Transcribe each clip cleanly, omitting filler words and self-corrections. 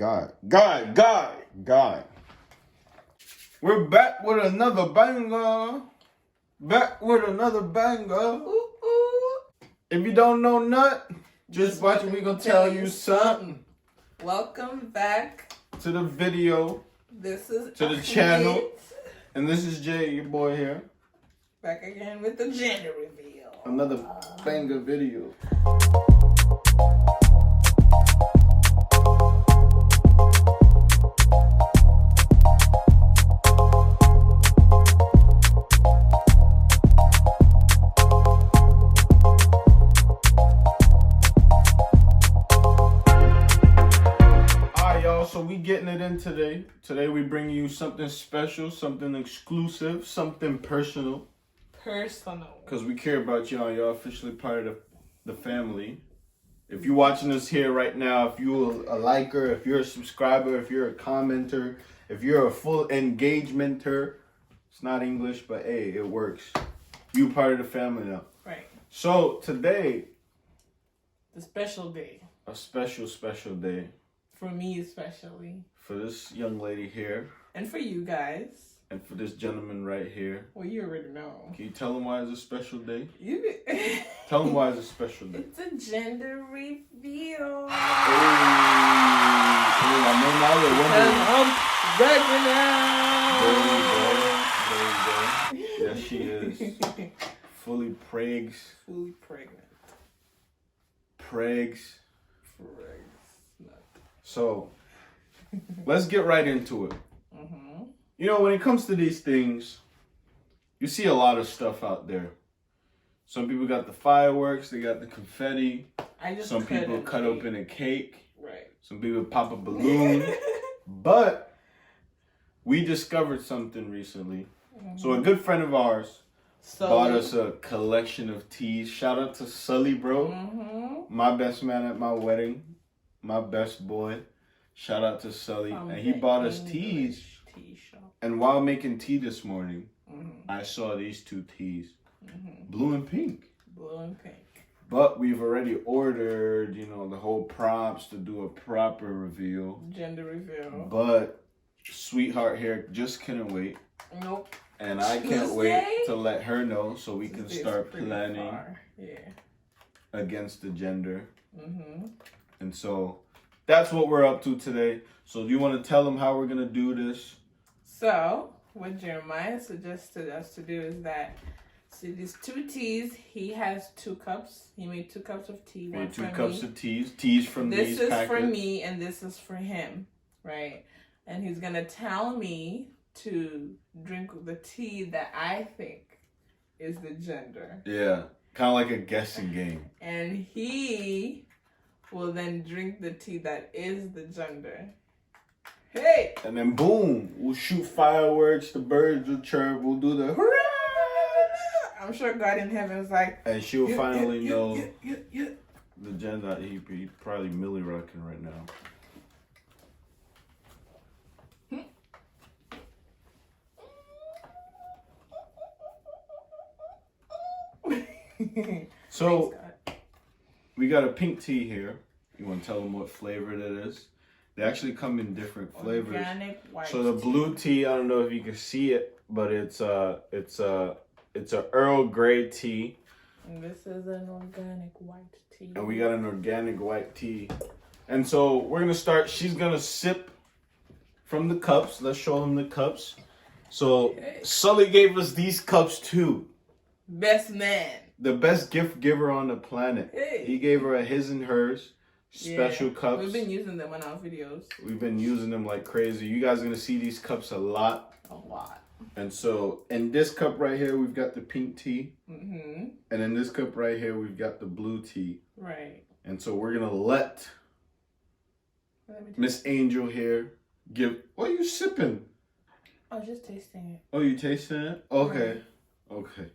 God. We're back with another banger. Ooh, ooh. If you don't know nut, just watch it. We gonna tell you something. Welcome back To the video, This is to the Ahmed. channel. And this is Jay, your boy here. Back again with the gender reveal. Another banger video. So we getting it in today. Today we bring you something special, something exclusive, something personal. Because we care about y'all. Y'all officially part of the family. If you're watching this here right now, if you're a liker, if you're a subscriber, if you're a commenter, if you're a full engagementer, it's not English, but hey, it works. You part of the family now. Right. So today, The special day. a special day. For me especially. For this young lady here. And for you guys. And for this gentleman right here. Well, you already know. Can you tell him why it's a special day? You Tell him why it's a special day. It's a gender reveal. I'm pregnant. There you go. Yes, she is. Fully pregs. Fully pregnant. Pregs. So, let's get right into it. Mm-hmm. You know, when it comes to these things, you see a lot of stuff out there. Some people got the fireworks, they got the confetti. Some people cut open a cake. Right. Some people pop a balloon. But we discovered something recently. Mm-hmm. So a good friend of ours bought us a collection of teas. Shout out to Sully, bro. Mm-hmm. My best man at my wedding. My best boy. Shout out to Sully. And he bought us teas. And while making tea this morning, I saw these two teas. Blue and pink. Blue and pink. But we've already ordered, you know, the whole props to do a proper reveal. Gender reveal. But sweetheart here just couldn't wait. Nope. And I can't wait to let her know so we can start planning against the gender. Mm-hmm. And so that's what we're up to today. So do you want to tell them how we're going to do this? So what Jeremiah suggested us to do is that, see these two teas, he has 2 cups. He made 2 cups of tea. Made 2 cups of teas. Teas from these packets. This is for me and this is for him, right? And he's going to tell me to drink the tea that I think is the gender. Yeah, kind of like a guessing game. And he will then drink the tea that is the gender. Hey! And then boom, we'll shoot fireworks, the birds will chirp, we'll do the hurrah! I'm sure God in heaven is like... And she'll finally know the gender. He's probably Millie rocking right now. So, we got a pink tea here. You want to tell them what flavor it is? They actually come in different flavors. Organic white so the blue tea, I don't know if you can see it, but it's a Earl Grey tea. And this is an organic white tea. And we got an organic white tea. And so we're gonna start. She's gonna sip from the cups. Let's show them the cups. So Sully gave us these cups too. Best man. The best gift giver on the planet. Hey. He gave her a his and hers special cups. We've been using them in our videos. We've been using them like crazy. You guys are going to see these cups a lot. A lot. And so in this cup right here, we've got the pink tea. Mm-hmm. And in this cup right here, we've got the blue tea. Right. And so we're going to let Miss Angel here give... What are you sipping? I was just tasting it. Oh, you tasting it? Okay. Right. Okay.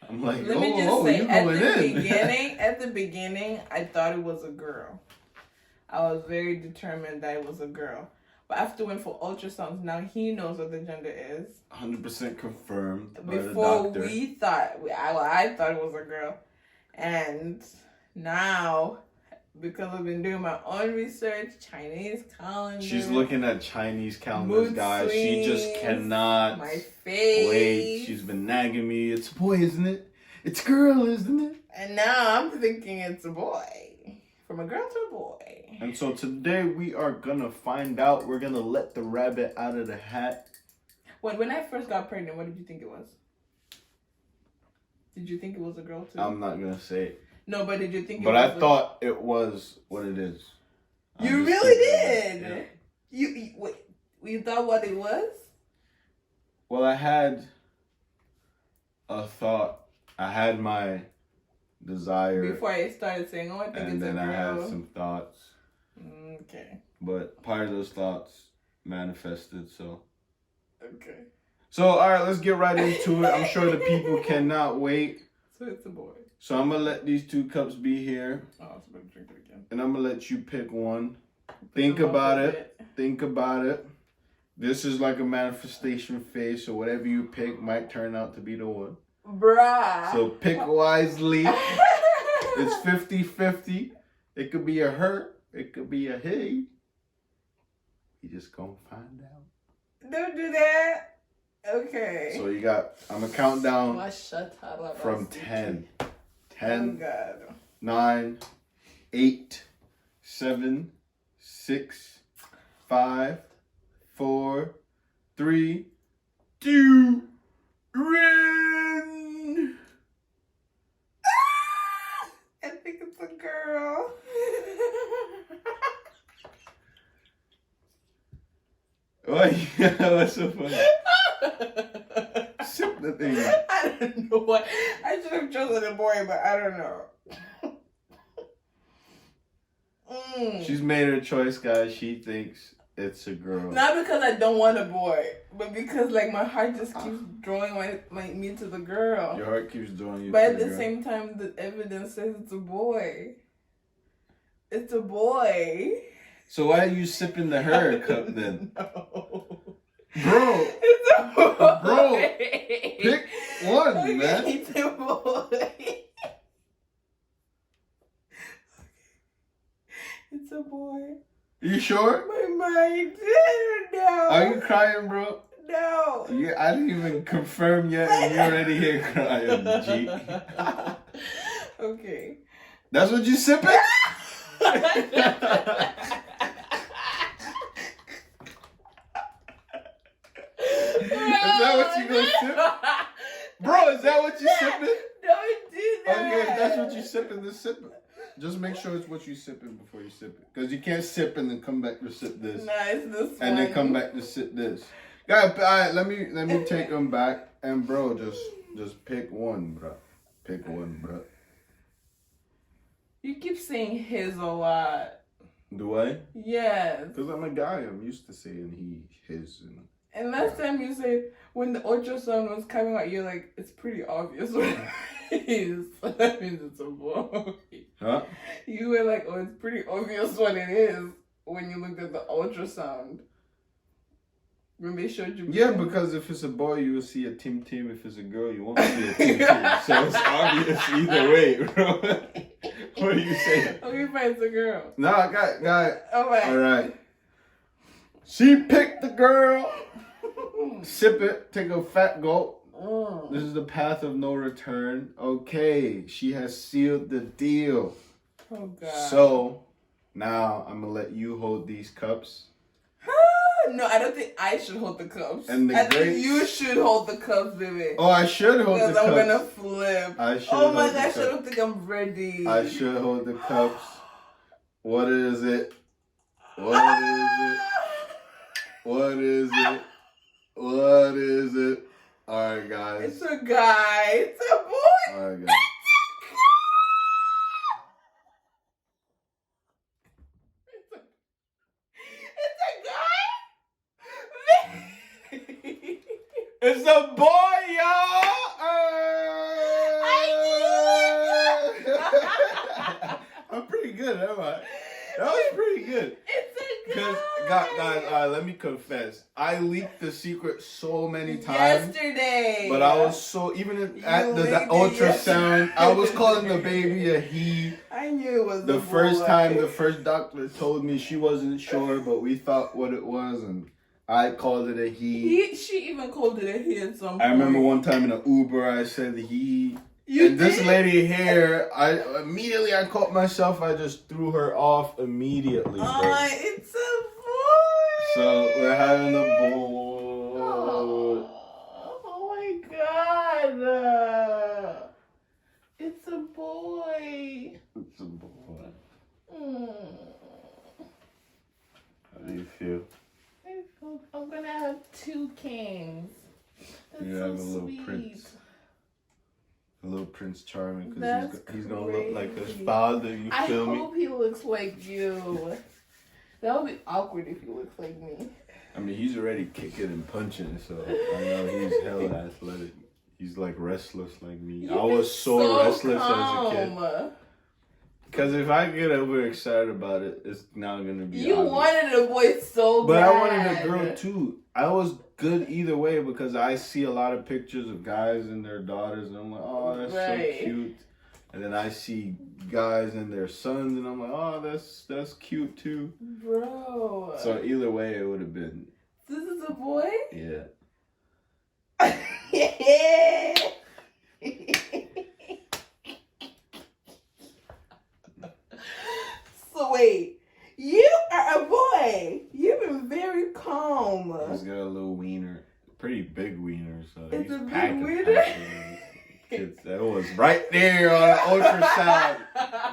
I'm like, let me just say, you at going in. At the beginning, I thought it was a girl. I was very determined that it was a girl. But after went for ultrasounds, now he knows what the gender is. 100% confirmed by Before the doctor. we thought, I thought it was a girl. And now, because I've been doing my own research. Chinese calendar. She's looking at Chinese calendars, Mood guys. She just swings, cannot my face. wait. She's been nagging me. It's a boy, isn't it? It's a girl, isn't it? And now I'm thinking it's a boy. From a girl to a boy. And so today we are gonna find out. We're gonna let the rabbit out of the hat. When I first got pregnant, what did you think it was? Did you think it was a girl too? I'm not gonna say it. No, but did you think But it I was thought it was what it is. You really did? You thought what it was? Well, I had a thought. I had my desire. Before I started saying, oh, I think and it's a then girl. I had some thoughts. Okay. But part of those thoughts manifested, so. Okay. So, alright, let's get right into it. I'm sure the people cannot wait. So it's a boy. So I'm going to let these 2 cups be here. Oh, I was about to drink it again. And I'm going to let you pick one. Think about it. Think about it. This is like a manifestation phase, so whatever you pick might turn out to be the one. Bruh. So pick wisely. It's 50-50. It could be a her. It could be a he. You just gonna find out. Don't do that. Okay. So you got, I'm going to count down Mashatara from Basiki. 10. Oh, 10, God. 9, 8, 7, 6, 5, 4, 3, 2, run! I think it's a girl. What's so funny? Sip the thing. I don't know what. I should have chosen a boy, but I don't know. She's made her choice, guys. She thinks it's a girl. Not because I don't want a boy, but because like my heart just keeps drawing me to the girl. Your heart keeps drawing you But to at the the girl. same time, the evidence says it's a boy. It's a boy. So why are you sipping the her cup then? No. Bro, It's a boy. Bro, pick one, Okay, man. It's a boy. It's a boy. You sure? My mind. No. Are you crying, bro? No. I didn't even confirm yet, and you're already here crying, G. Okay. That's what you sipping? Is that what you gonna sip? Bro, is that what you sipping? Don't do that. Okay, if that's what you sipping, then sip it. Just make sure it's what you sipping before you sip it. Because you can't sip and then come back to sip this. Nah, it's this one. And then come back to sip this. Guys, alright, let me take them back. And bro, just pick one, bro. Pick one, bro. You keep saying his a lot. Do I? Yes. Because I'm a guy. I'm used to saying he, his, and... And last time you said when the ultrasound was coming out, you're like, it's pretty obvious what it is. That means it's a boy. Huh? You were like, oh, it's pretty obvious what it is when you looked at the ultrasound. When they showed you. Yeah, because if it's a boy, you will see a Tim Tim. If it's a girl, you won't see a Tim Tim. So it's obvious either way, bro. What are you saying? Okay, fine, it's a girl. No, I got. Oh, my. All right. She picked the girl. Sip it. Take a fat gulp. This is the path of no return. Okay, she has sealed the deal. Oh, God. So now I'm gonna let you hold these cups. No, I don't think I should hold the cups. And the I think grapes. you should hold the cups, baby. Oh, I should hold the Because I'm cups. gonna flip. I should. Oh my hold the gosh, I cups. don't think I'm ready. I should hold the cups. What is it? What is it? What is it? What is it? Alright, guys. It's a guy. It's a boy. Alright, guys. It's a guy. It's a boy, y'all! I'm pretty good, am I? That was pretty good. It's a Because, God. guys, let me confess. I leaked the secret so many times. Yesterday. But I was so, even at the leaked it ultrasound, I was yesterday. calling the baby a he. I knew it was The a first boy. time, the first doctor told me she wasn't sure, but we thought what it was, and I called it a he. She even called it a he at some point. I remember one time in an Uber, I said he. You And this did? lady here, I caught myself. I just threw her off immediately. Bro. It's a boy. So we're having a boy. Oh my God. It's a boy. It's a boy. Mm. How do you feel? I feel I'm gonna have 2 kings. That's You so have a little sweet. prince. A little Prince Charming, because That's he's gonna look like his crazy. father. You I feel me? hope he looks like you. That would be awkward if he looks like me. I mean, he's already kicking and punching, so I know he's hella athletic. He's like restless like me. I was so restless calm. as a kid. Because if I get overexcited about it, it's not gonna be. You obvious. wanted a boy so But bad. I wanted a girl too. I was good either way because I see a lot of pictures of guys and their daughters, and I'm like, oh, that's Right. so cute. And then I see guys and their sons, and I'm like, oh, that's cute too. Bro. So either way, it would have been. This is a boy? Yeah. So wait, you are a boy. You've been very calm. He's got a little wiener, pretty big wiener, so It's he's a big packing. wiener? Kids, that was right there on ultrasound.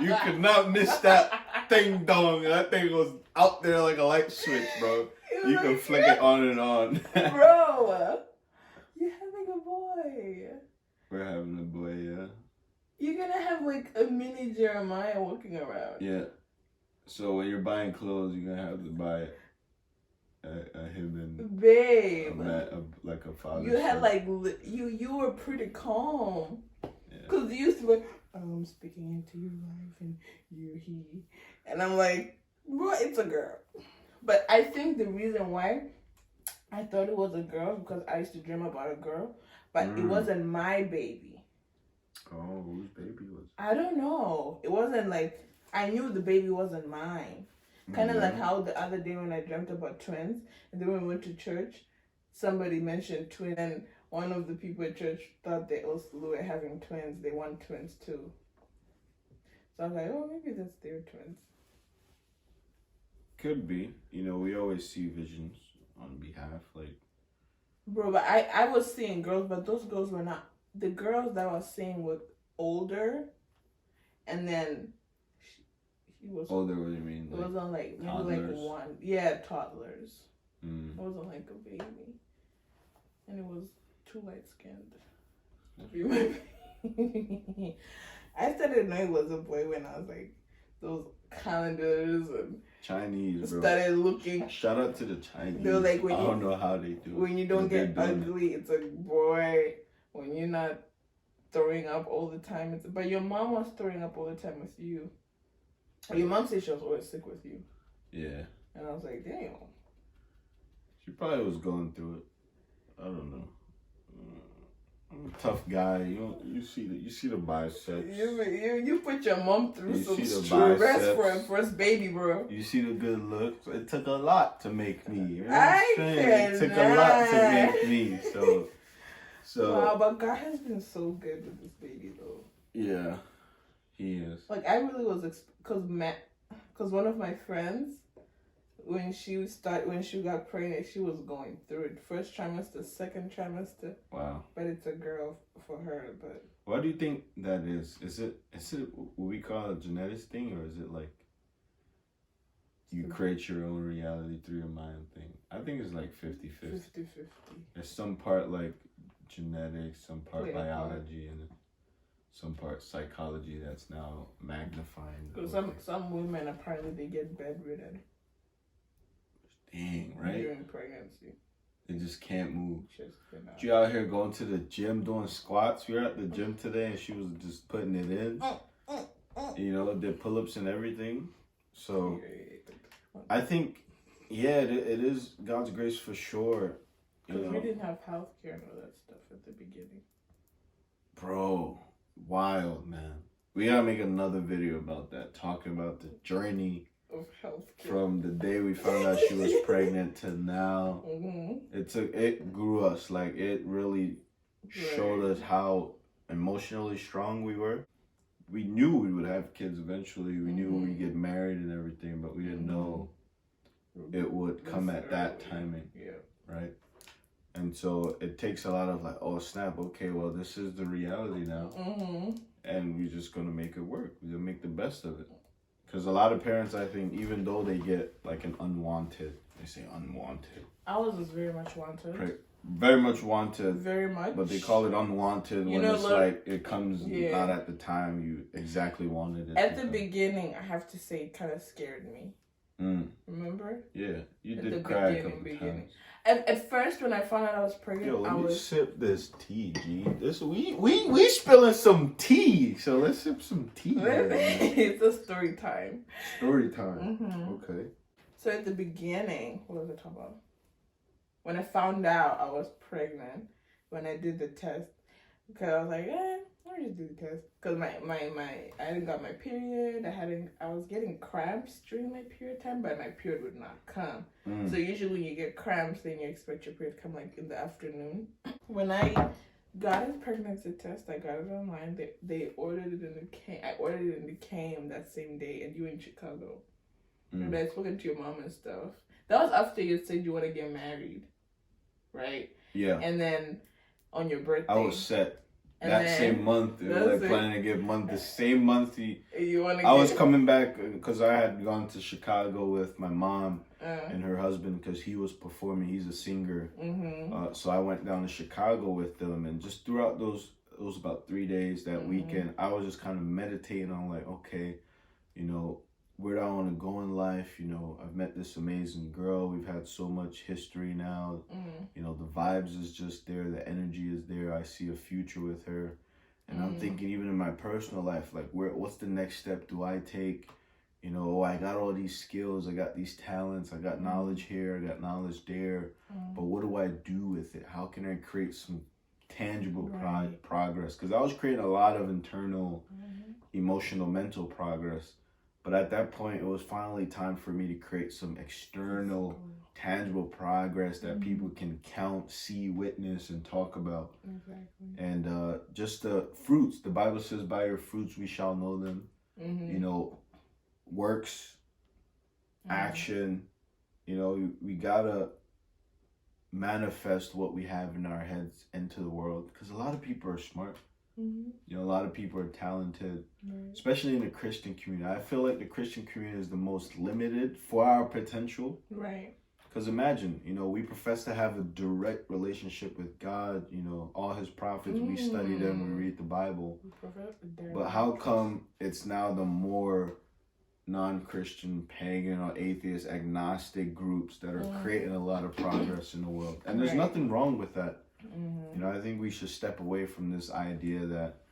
You could not miss that ding dong. That thing was out there like a light switch, bro. You can flick it on and on. Bro, you're having a boy. We're having a boy, yeah. You're gonna have like a mini Jeremiah walking around. Yeah. So when you're buying clothes, you're gonna have to buy him and Babe. like a father. You had shirt. like you were pretty calm. Yeah. Cause you used to be like, I'm speaking into your life and you're he, and I'm like, bro, it's a girl. But I think the reason why I thought it was a girl because I used to dream about a girl, but it wasn't my baby. Oh, whose baby was it? I don't know. It wasn't like I knew the baby wasn't mine. Kind of like how the other day when I dreamt about twins, and then when we went to church, somebody mentioned twins, and one of the people at church thought they also were having twins. They want twins too. So I was like, oh, maybe that's their twins. Could be. You know, we always see visions on behalf, like. Bro, but I was seeing girls, but those girls were not. The girls that I was seeing were older, and then he was Older, what do you mean? It wasn't like maybe toddlers? like one. Yeah, toddlers. Mm. It wasn't like a baby. And it was too light skinned. I started knowing it was a boy when I was like those calendars and Chinese, bro. started looking. Shout out to the Chinese. They were like, when I you- don't know how they do it. When you don't but they're get doing it. ugly, it's a boy. When you're not throwing up all the time, it's. But your mom was throwing up all the time with you. Your mom said she was always sick with you. Yeah. And I was like, damn. She probably was going through it. I don't know. I'm a tough guy. You see the biceps. You put your mom through You some see the stress biceps. for a first baby, bro. You see the good looks. It took a lot to make me. You know what I I'm saying? It took a lot to cannot. make me. So Wow, but God has been so good with this baby, though. yeah, he is. Like, I really was, because one of my friends, when she got pregnant, she was going through it. First trimester, second trimester, Wow. but it's a girl for her, but. What do you think that is? Is it what we call a genetics thing, or is it like you create your own reality through your mind thing? I think it's like 50-50. 50-50. There's some part like genetics, some part Play a part. biology, and some part psychology that's now magnifying. the Because whole thing. some women, apparently, they get bedridden Dang, right? during pregnancy. They just can't move. Just cannot. She out here going to the gym doing squats. We were at the gym today and she was just putting it in. You know, did pull-ups and everything. So I think Yeah, it is God's grace for sure. You Because we know, didn't have healthcare and all that stuff at the beginning. bro, wild man. We gotta make another video about that, talking about the journey Of healthcare. from the day we found out she was pregnant to now. It grew us, like it really showed us how emotionally strong we were. We knew we would have kids eventually. We knew we'd get married and everything, but we didn't know it would come at that timing. Yeah. Right? And so it takes a lot of like, oh snap, okay, well this is the reality now. And we're just gonna make it work. We're gonna make the best of it. Because a lot of parents, I think, even though they get like an unwanted, they say unwanted. Ours was very much wanted. Very much wanted. Very much. But they call it unwanted when it's like it comes not at the time you exactly wanted it. At the beginning, I have to say, it kind of scared me. Remember? Yeah, you did cry a couple times. At first, when I found out I was pregnant, let me sip this tea, G. We spilling some tea, so let's sip some tea. It's a story time. Story time. Okay. So at the beginning, what was I talking about? When I found out I was pregnant, when I did the test, because I was like, let me just do the test. Because I hadn't got my period. I was getting cramps during my period time, but my period would not come. So usually when you get cramps, then you expect your period to come like in the afternoon. When I got a pregnancy test, I got it online. They ordered it in the came. I ordered it and it came that same day, and you in Chicago. And I spoken to your mom and stuff. That was after you said you want to get married, right? Yeah. And then on your birthday, I was set. That same month, planning to get the same month. I was coming back because I had gone to Chicago with my mom and her husband because he was performing. He's a singer. So I went down to Chicago with them, and just throughout those about 3 days that weekend, I was just kind of meditating on like, okay, where do I want to go in life? I've met this amazing girl. We've had so much history now. The vibes is just there. The energy is there. I see a future with her. And I'm thinking even in my personal life, like what's the next step do I take? I got all these skills. I got these talents. I got knowledge here. I got knowledge there. But what do I do with it? How can I create some tangible progress? Because I was creating a lot of internal, emotional, mental progress. But at that point, it was finally time for me to create some external, tangible progress that people can count, see, witness, and talk about. Exactly. And just the fruits. The Bible says, by your fruits we shall know them. Works, action. We gotta manifest what we have in our heads into the world. Because a lot of people are smart. A lot of people are talented, especially in the Christian community. I feel like the Christian community is the most limited for our potential. Right. Because imagine, we profess to have a direct relationship with God. All his prophets, we study them, we read the Bible. But how come it's now the more non-Christian, pagan, or atheist, agnostic groups that are creating a lot of progress in the world? And there's nothing wrong with that. I think we should step away from this idea that,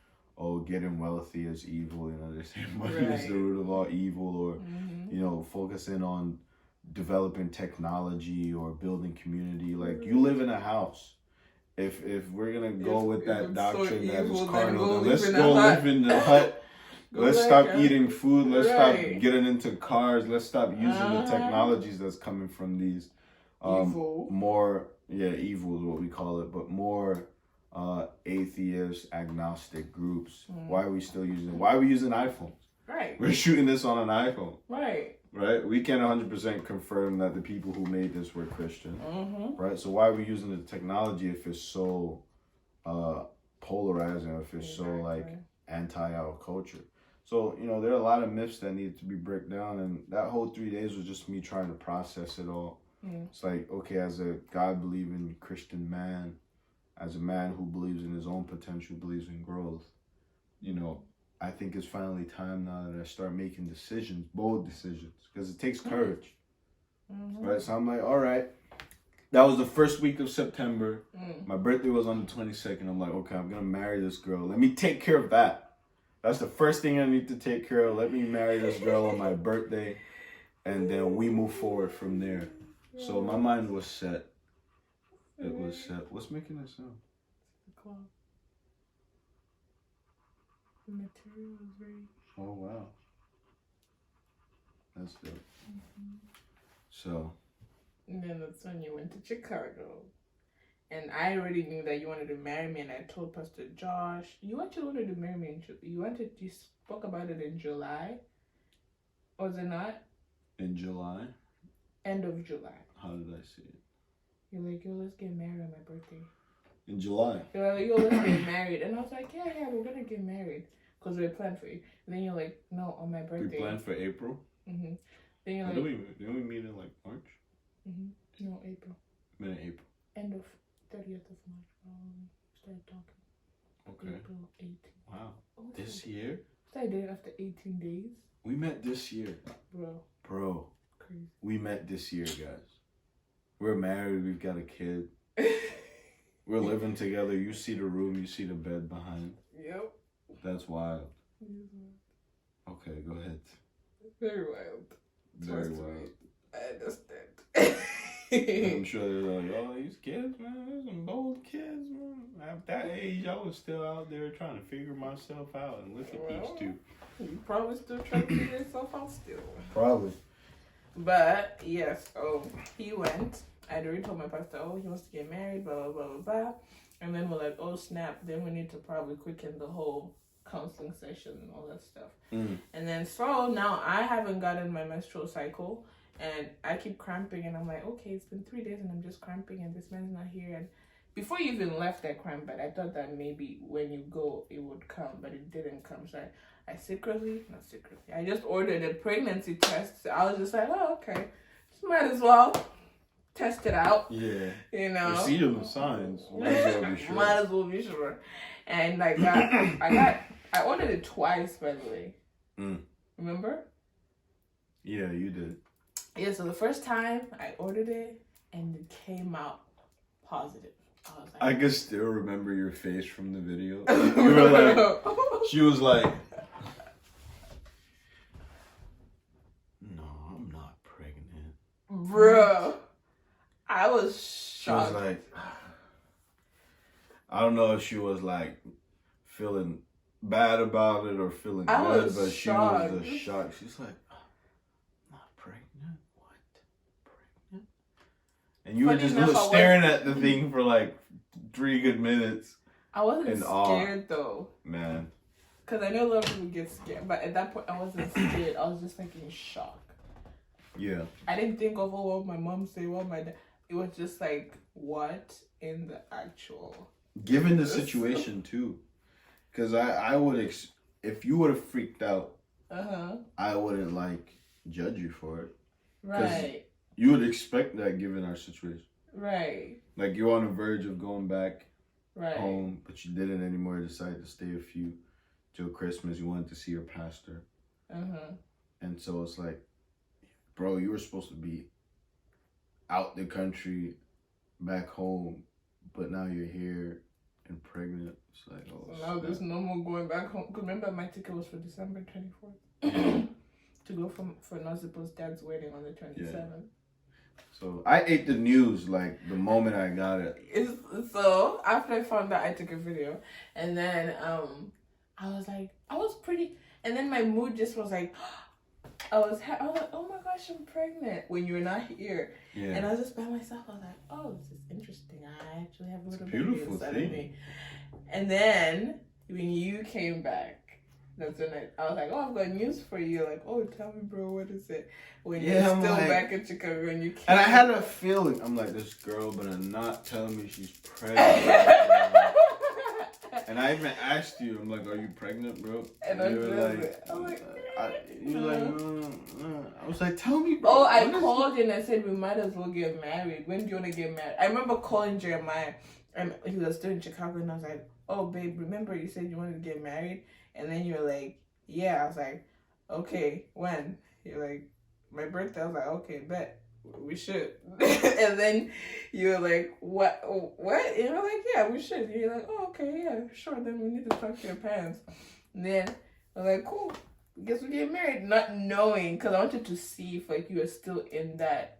getting wealthy is evil. They say money is the root of all evil, or, focusing on developing technology or building community. Like, you live in a house. If we're going to go with that doctrine that is carnal, then let's go live in the hut. Let's stop eating food. Let's stop getting into cars. Let's stop using the technologies that's coming from these evil is what we call it, but more atheist, agnostic groups. Why are we still using iPhones? Right. We're shooting this on an iPhone. Right. We can't 100% confirm that the people who made this were Christian. Right. So why are we using the technology if it's so polarizing, if it's so like anti our culture? So, there are a lot of myths that need to be broken down, and that whole 3 days was just me trying to process it all. It's like, okay, as a God-believing Christian man, as a man who believes in his own potential, believes in growth, I think it's finally time now that I start making decisions, bold decisions, because it takes courage. Right? So I'm like, all right. That was the first week of September. My birthday was on the 22nd. I'm like, okay, I'm going to marry this girl. Let me take care of that. That's the first thing I need to take care of. Let me marry this girl on my birthday, and then we move forward from there. So my mind was set. It was set. What's making that sound? The cloth. The material is very. Oh wow. That's dope. So. And then that's when you went to Chicago. And I already knew that you wanted to marry me, and I told Pastor Josh, you actually wanted to marry me you spoke about it in July. Was it not? In July? End of July. How did I see it? You're like, yo, let's get married on my birthday. In July? You're like, yo, let's get married. And I was like, yeah, we're gonna get married. Because we planned for you. And then you're like, no, on my birthday. We planned for April? Mm-hmm. Then you're like... Didn't we meet in like March? Mm-hmm. No, April. I mean April. End of 30th of March. Started talking. Okay. April 18th. Wow. Oh, This year? Started dating after 18 days. We met this year. Bro. Crazy. We met this year, guys. We're married. We've got a kid. We're living together. You see the room. You see the bed behind. Yep. That's wild. Okay, go ahead. Very wild. Very wild. I understand. I'm sure they're like, oh, these kids, man, they're some bold kids, man. At that age, I was still out there trying to figure myself out, and look at these two. You probably still trying to figure yourself out still. Probably. But, yes, he went. I'd already told my pastor, he wants to get married, blah, blah, blah, blah, blah. And then we're like, oh, snap, then we need to probably quicken the whole counseling session and all that stuff. And then, so now I haven't gotten my menstrual cycle. And I keep cramping, and I'm like, okay, it's been 3 days, and I'm just cramping, and this man's not here. And before you even left that cramp, but I thought that maybe when you go, it would come, but it didn't come. So I I just ordered a pregnancy test. So I was just like, oh, okay, just might as well test it out. Yeah. You know? You see the signs. Might as well be sure. Might as well be sure. And I ordered it twice, by the way. Remember? Yeah, you did. Yeah, so the first time I ordered it and it came out positive. I was like, I can still remember your face from the video. You were like, she was like, no, I'm not pregnant. Bro, I was shocked. She was like, I don't know if she was like feeling bad about it or feeling good, but she was just shocked. She's like, and you were just staring at the thing for like 3 good minutes. I wasn't scared though. Man. Because I know a lot of people get scared. But at that point, I wasn't scared. I was just like in shock. Yeah. I didn't think of, what my mom say, what my dad. It was just like, what in the actual. Given the situation too. Because I would, if you would have freaked out, I wouldn't like judge you for it. Right. You would expect that given our situation. Right. Like you're on the verge of going back right. home, but you didn't anymore. You decided to stay till Christmas. You wanted to see your pastor. And so it's like, bro, you were supposed to be out the country, back home, but now you're here and pregnant. It's like, oh, so now there's no more going back home. Because remember, my ticket was for December 24th. To go for Nazipo's dad's wedding on the 27th. Yeah. So I ate the news like the moment I got it. So after I found out, I took a video, and then I was pretty, and then my mood just was like, I was like, oh my gosh, I'm pregnant when you're not here. Yeah. And I was just by myself. I was like, oh, this is interesting. I actually have a little baby inside of me. And then when you came back, that's when I was like, oh, I've got news for you. Like, oh, tell me, bro, what is it? When you're still back in Chicago and you came. And I had a feeling, I'm like, this girl better not tell me she's pregnant. And I even asked you, I'm like, are you pregnant, bro? And you were like, I was like, tell me, bro. Oh, I called you and I said, we might as well get married. When do you want to get married? I remember calling Jeremiah, and he was still in Chicago, and I was like, oh, babe, remember you said you wanted to get married? And then you're like, yeah. I was like, okay, when? You're like, my birthday. I was like, okay, bet. We should. And then you're like, what? And you're like, yeah, we should. And you're like, oh, okay, yeah, sure. Then we need to talk to your parents. And then I'm like, cool. Guess we get married. Not knowing, because I wanted to see if like you were still in that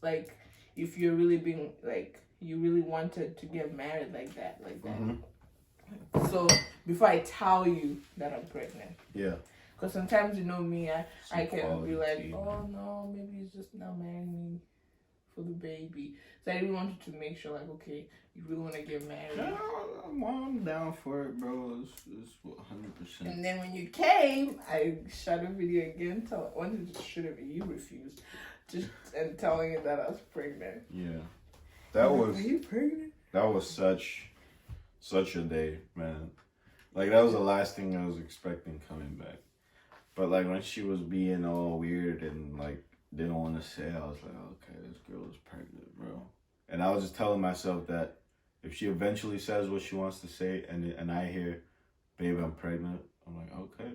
like if you're really being like you really wanted to get married like that. So before I tell you that I'm pregnant. Yeah. Because sometimes me, I can be like, tea. oh no, maybe he's just not marrying me for the baby. So I really wanted to make sure, like, okay, you really want to get married. I'm down for it, bro. It's 100%. And then when you came, I shot a video again. Wanted to shoot it, but you refused. And telling you that I was pregnant. Yeah, that was. Are you pregnant? That was such a day, man. Like that was the last thing I was expecting coming back. But like when she was being all weird and like didn't want to say, I was like, okay, this girl is pregnant, bro. And I was just telling myself that if she eventually says what she wants to say, and I hear, babe, I'm pregnant, I'm like, okay.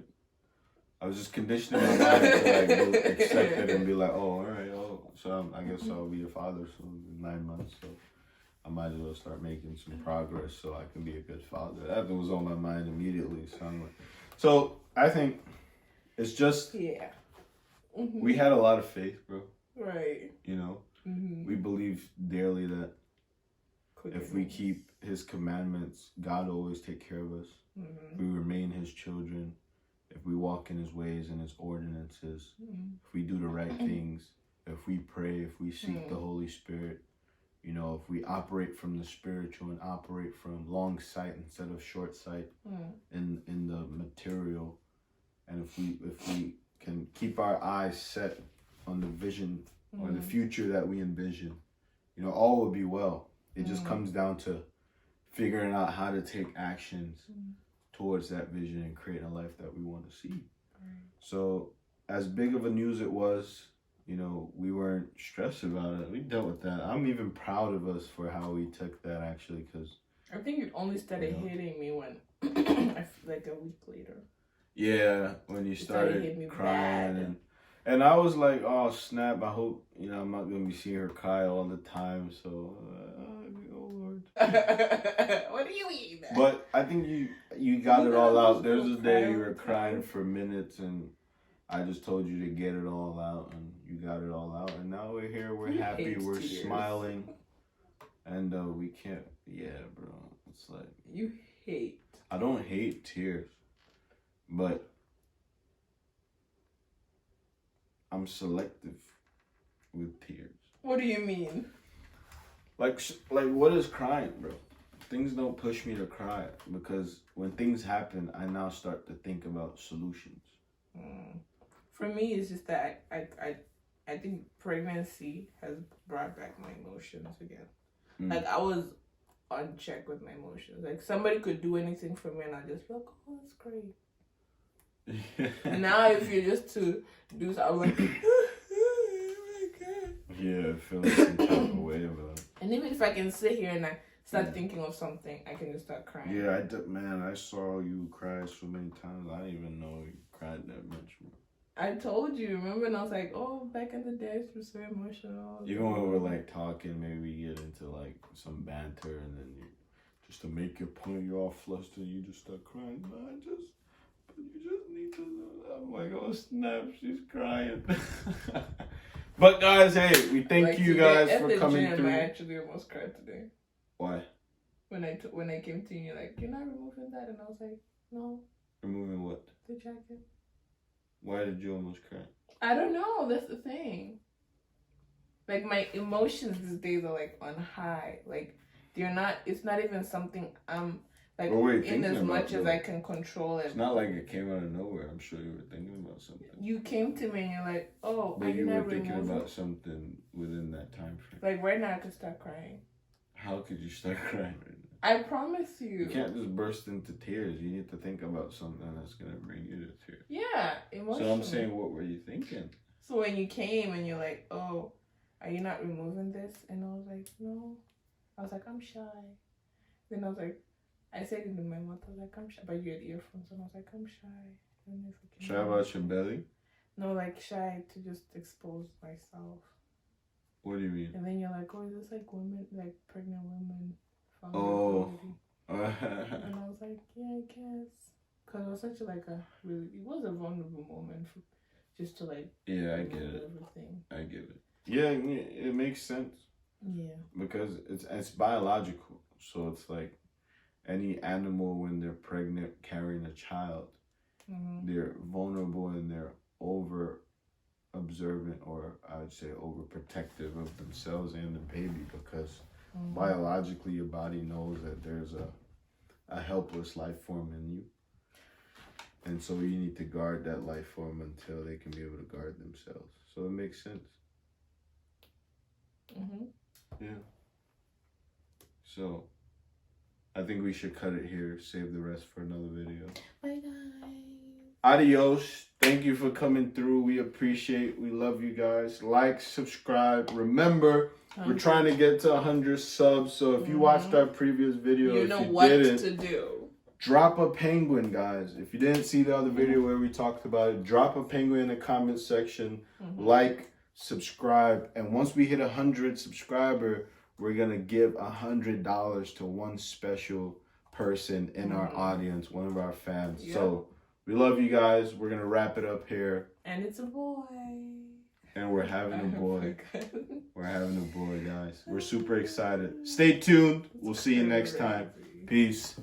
I was just conditioning my mind to like accept it and be like, oh, all right, so I guess I'll be a father soon in 9 months. So I might as well start making some progress so I can be a good father. That was on my mind immediately. So I think it's just we had a lot of faith, bro. Right. You know, we believe dearly that if we keep His commandments, God will always take care of us. If we remain His children, if we walk in His ways and His ordinances, if we do the right things, if we pray, if we seek the Holy Spirit, you know, if we operate from the spiritual and operate from long sight instead of short sight in the material, and if we can keep our eyes set on the vision or the future that we envision, you know, all will be well. It just comes down to figuring out how to take actions towards that vision and creating a life that we want to see. So as big of a news it was, you know, we weren't stressed about it. We dealt with that. I'm even proud of us for how we took that, actually, because I think it only started hitting me when like a week later. Yeah, when you started crying and I was like, oh snap! I hope I'm not gonna be seeing her cry all the time. So, oh Lord. What do you mean? But I think you got it all out. There's a day you were crying for minutes, and I just told you to get it all out, and you got it all out. And now we're here. We're happy. We're smiling, and we can't. Yeah, bro. It's like you hate. I don't hate tears, but I'm selective with tears. What do you mean? Like what is crying, bro? Things don't push me to cry because when things happen, I now start to think about solutions. For me, it's just that I think pregnancy has brought back my emotions again. Like I was unchecked with my emotions. Like somebody could do anything for me, and I just be like, oh, that's great. And now if you're just to do something, I'm like, oh my God. Yeah, I feel like some type of way about it. And even if I can sit here and I start thinking of something, I can just start crying. Yeah, I saw you cry so many times. I didn't even know you cried that much. I told you, remember? And I was like, oh, back in the day, I was so emotional. Even when we were like talking, maybe we get into like some banter, and then just to make your point, you're all flustered, you just start crying. You just need to know. I'm like, oh snap, she's crying. But guys, hey, we thank you guys for coming through. I actually almost cried today. Why? When I came to you, you're like, you're not removing that, and I was like, no. Removing what? The jacket. Why did you almost cry? I don't know. That's the thing. Like my emotions these days are like on high. Like they're not. It's not even something I'm. Like, in as much as I can control it. It's not like it came out of nowhere. I'm sure you were thinking about something. You came to me and you're like, oh, but you were thinking about something within that time frame. Like, right now I could start crying. How could you start crying right now? I promise you. You can't just burst into tears. You need to think about something that's going to bring you to tears. Yeah, emotionally. So I'm saying, what were you thinking? So when you came and you're like, oh, are you not removing this? And I was like, no. I was like, I'm shy. Then I was like, I said it in my mouth, I was like, I'm shy. But you had earphones, and I was like, I'm shy. I don't know if I can. Shy about your belly? No, like shy to just expose myself. What do you mean? And then you're like, oh, is this like women, like pregnant women? Oh. And I was like, yeah, I guess. Because it was such like it was a vulnerable moment for just to like. Yeah, I get it. Everything. I get it. Yeah, it makes sense. Yeah. Because it's biological. So it's like any animal when they're pregnant carrying a child, they're vulnerable and they're over observant, or I would say overprotective of themselves and the baby, because biologically your body knows that there's a helpless life form in you. And so you need to guard that life form until they can be able to guard themselves. So it makes sense. Yeah. So I think we should cut it here. Save the rest for another video. Bye, guys. Adios. Thank you for coming through. We appreciate. We love you guys. Like, subscribe. Remember, we're trying to get to 100 subs. So if you watched our previous video, you know what to do. Drop a penguin, guys. If you didn't see the other video where we talked about it, drop a penguin in the comment section. Like, subscribe, and once we hit 100 subscriber, we're gonna give $100 to one special person in our audience, one of our fans. Yep. So we love you guys. We're gonna wrap it up here. And it's a boy. And we're having a boy. We're having a boy, guys. We're super excited. Stay tuned. We'll see you next time. Peace.